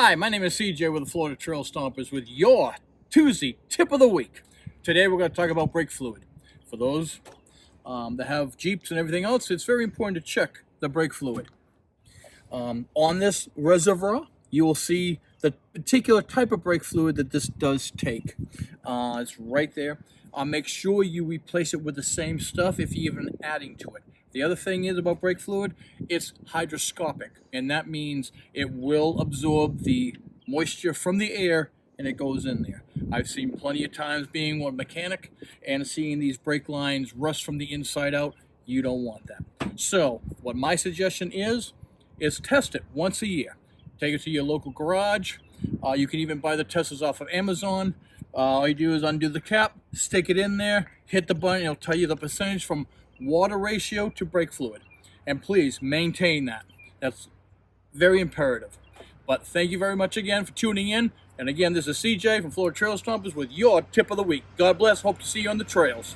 Hi, my name is CJ with the Florida Trail Stompers with your Tuesday tip of the week. Today we're going to talk about brake fluid. For those that have Jeeps and everything else, it's very important to check the brake fluid. On this reservoir, you will see the particular type of brake fluid that this does take. It's right there. Make sure you replace it with the same stuff if you're even adding to it. The other thing is about brake fluid, it's hygroscopic, and that means it will absorb the moisture from the air and it goes in there. I've seen plenty of times being a mechanic and seeing these brake lines rust from the inside out. You don't want that. So what my suggestion is test it once a year. Take it to your local garage. You can even buy the testers off of Amazon. All you do is undo the cap, stick it in there, hit the button, it'll tell you the percentage from water ratio to brake fluid. And please maintain that. That's very imperative. But thank you very much again for tuning in. And again, this is CJ from Florida Trail Stompers with your tip of the week. God bless. Hope to see you on the trails.